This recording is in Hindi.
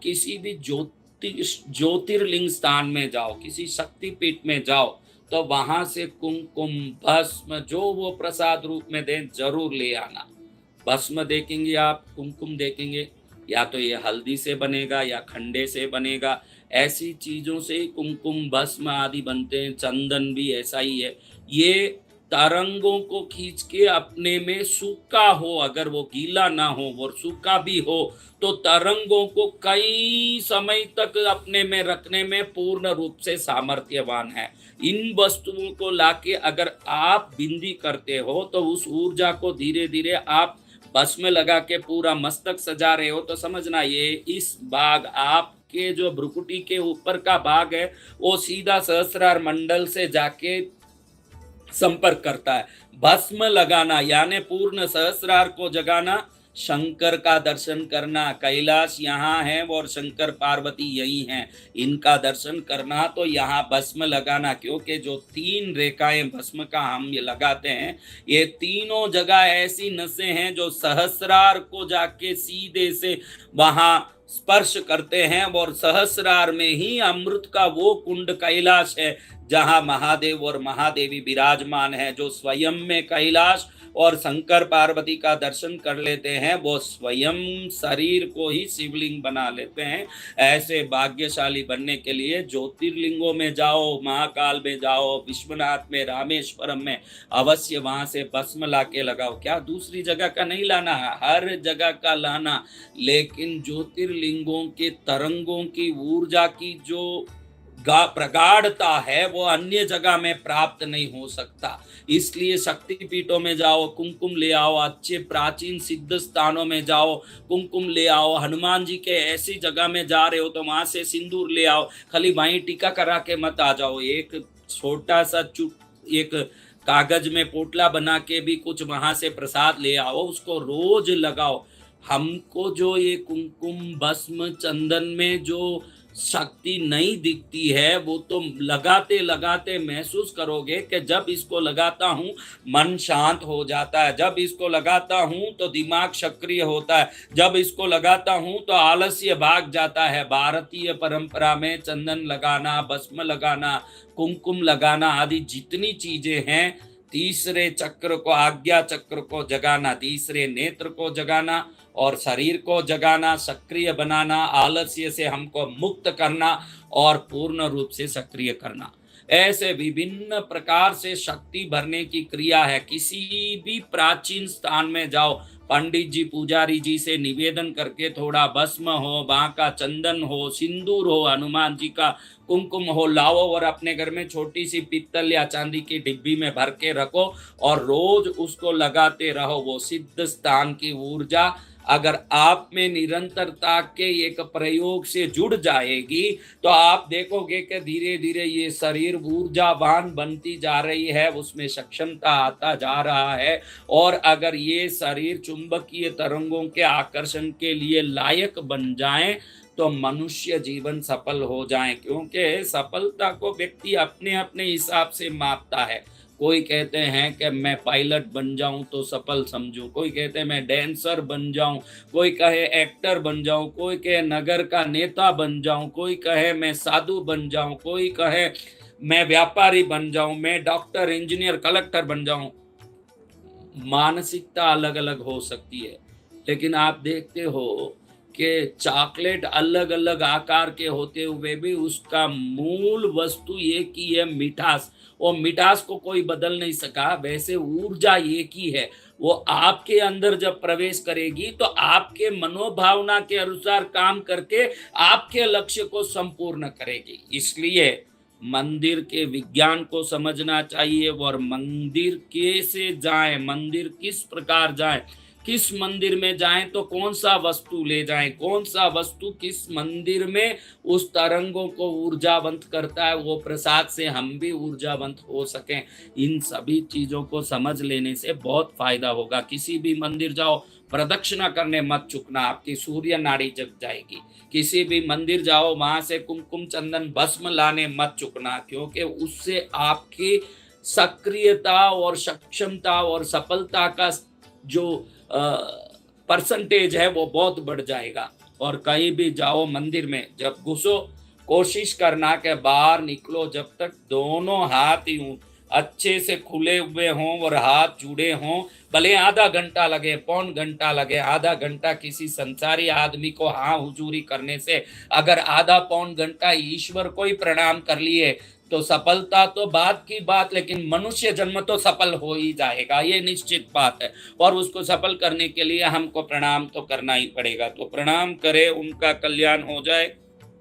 किसी भी ज्योतिर्लिंग स्थान में जाओ, किसी शक्तिपीठ में जाओ, तो वहां से कुमकुम भस्म जो वो प्रसाद रूप में दें जरूर ले आना। भस्म देखेंगे आप, कुमकुम देखेंगे, या तो ये हल्दी से बनेगा या खंडे से बनेगा। ऐसी चीजों से ही कुमकुम भस्म आदि बनते हैं। चंदन भी ऐसा ही है। ये तरंगों को खींच के अपने में सूखा हो, अगर वो गीला ना हो और सूखा भी हो, तो तरंगों को कई समय तक अपने में रखने में पूर्ण रूप से सामर्थ्यवान है। इन वस्तुओं को लाके अगर आप बिंदी करते हो तो उस ऊर्जा को धीरे धीरे आप भस्म लगा के पूरा मस्तक सजा रहे हो, तो समझना ये इस भाग आपके जो भ्रुकुटी के ऊपर का भाग है वो सीधा सहस्रार मंडल से जाके संपर्क करता है। भस्म लगाना यानी पूर्ण सहस्रार को जगाना, शंकर का दर्शन करना। कैलाश यहाँ है और शंकर पार्वती यही हैं, इनका दर्शन करना। तो यहाँ भस्म लगाना, क्योंकि जो 3 रेखाएं भस्म का हम ये लगाते हैं, ये तीनों जगह ऐसी नसें हैं जो सहस्रार को जाके सीधे से वहां स्पर्श करते हैं। और सहस्रार में ही अमृत का वो कुंड कैलाश है जहां महादेव और महादेवी विराजमान है। जो स्वयं में कैलाश और शंकर पार्वती का दर्शन कर लेते हैं वो स्वयं शरीर को ही शिवलिंग बना लेते हैं। ऐसे भाग्यशाली बनने के लिए ज्योतिर्लिंगों में जाओ, महाकाल में जाओ, विश्वनाथ में, रामेश्वरम में, अवश्य वहां से भस्म ला के लगाओ। क्या दूसरी जगह का नहीं लाना है, हर जगह का लाना। लेकिन ज्योतिर्लिंगों के तरंगों की ऊर्जा की जो प्रगाढ़ता है वो अन्य जगह में प्राप्त नहीं हो सकता। इसलिए शक्तिपीठों में जाओ, कुमकुम ले आओ। अच्छे प्राचीन सिद्ध स्थानों में जाओ, कुमकुम ले आओ। हनुमान जी के ऐसी जगह में जा रहे हो तो वहां से सिंदूर ले आओ। खाली वहीं टीका करा के मत आ जाओ। एक छोटा सा एक कागज में पोटला बना के भी कुछ वहां से प्रसाद ले आओ, उसको रोज लगाओ। हमको जो ये कुमकुम भस्म चंदन में जो शक्ति नहीं दिखती है वो तो लगाते लगाते महसूस करोगे कि जब इसको लगाता हूँ मन शांत हो जाता है, जब इसको लगाता हूँ तो दिमाग सक्रिय होता है, जब इसको लगाता हूँ तो आलस्य भाग जाता है। भारतीय परंपरा में चंदन लगाना, भस्म लगाना, कुमकुम लगाना आदि जितनी चीजें हैं, तीसरे चक्र को, आज्ञा चक्र को जगाना, तीसरे नेत्र को जगाना और शरीर को जगाना, सक्रिय बनाना, आलस्य से हमको मुक्त करना और पूर्ण रूप से सक्रिय करना। ऐसे विभिन्न प्रकार से शक्ति भरने की क्रिया है। किसी भी प्राचीन स्थान में जाओ, पंडित जी, पुजारी जी से निवेदन करके थोड़ा भस्म हो, वहां का चंदन हो, सिंदूर हो, हनुमान जी का कुमकुम हो, लाओ और अपने घर में छोटी सी पीतल या चांदी की डिब्बी में भर के रखो और रोज उसको लगाते रहो। वो सिद्ध स्थान की ऊर्जा अगर आप में निरंतरता के एक प्रयोग से जुड़ जाएगी तो आप देखोगे कि धीरे धीरे ये शरीर ऊर्जावान बनती जा रही है, उसमें सक्षमता आता जा रहा है। और अगर ये शरीर चुंबकीय तरंगों के आकर्षण के लिए लायक बन जाए तो मनुष्य जीवन सफल हो जाए। क्योंकि सफलता को व्यक्ति अपने अपने हिसाब से मापता है। कोई कहते हैं कि मैं पायलट बन जाऊं तो सफल समझूं, कोई कहते हैं मैं डांसर बन जाऊं, कोई कहे एक्टर बन जाऊं, कोई कहे नगर का नेता बन जाऊं, कोई कहे मैं साधु बन जाऊं, कोई कहे मैं व्यापारी बन जाऊं, मैं डॉक्टर, इंजीनियर, कलेक्टर बन जाऊं। मानसिकता अलग अलग हो सकती है, लेकिन आप देखते हो कि चॉकलेट अलग अलग आकार के होते हुए भी उसका मूल वस्तु एक ही है, मिठास। और मिठास को कोई बदल नहीं सका। वैसे ऊर्जा एक ही है, वो आपके अंदर जब प्रवेश करेगी तो आपके मनोभावना के अनुसार काम करके आपके लक्ष्य को संपूर्ण करेगी। इसलिए मंदिर के विज्ञान को समझना चाहिए और मंदिर कैसे जाएं, मंदिर किस प्रकार जाएं, किस मंदिर में जाएं तो कौन सा वस्तु ले जाएं, कौन सा वस्तु किस मंदिर में उस तरंगों को ऊर्जावंत करता है, वो प्रसाद से हम भी ऊर्जावंत हो सकें। इन सभी चीजों को समझ लेने से बहुत फायदा होगा। किसी भी मंदिर जाओ, प्रदक्षिणा करने मत चूकना, आपकी सूर्य नाड़ी जग जाएगी। किसी भी मंदिर जाओ, वहां से कुमकुम चंदन भस्म लाने मत चूकना, क्योंकि उससे आपकी सक्रियता और सक्षमता और सफलता का जो परसेंटेज है वो बहुत बढ़ जाएगा। और कहीं भी जाओ मंदिर में जब घुसो, कोशिश करना कि बाहर निकलो जब तक दोनों हाथ यूं अच्छे से खुले हुए हों और हाथ जुड़े हों, भले आधा घंटा लगे, पौन घंटा लगे, आधा घंटा किसी संसारी आदमी को हाँ हुजूरी करने से अगर आधा पौन घंटा ईश्वर को ही प्रणाम कर लिए तो सफलता तो बात की बात, लेकिन मनुष्य जन्म तो सफल हो ही जाएगा, ये निश्चित बात है। और उसको सफल करने के लिए हमको प्रणाम तो करना ही पड़ेगा। तो प्रणाम करें, उनका कल्याण हो जाए।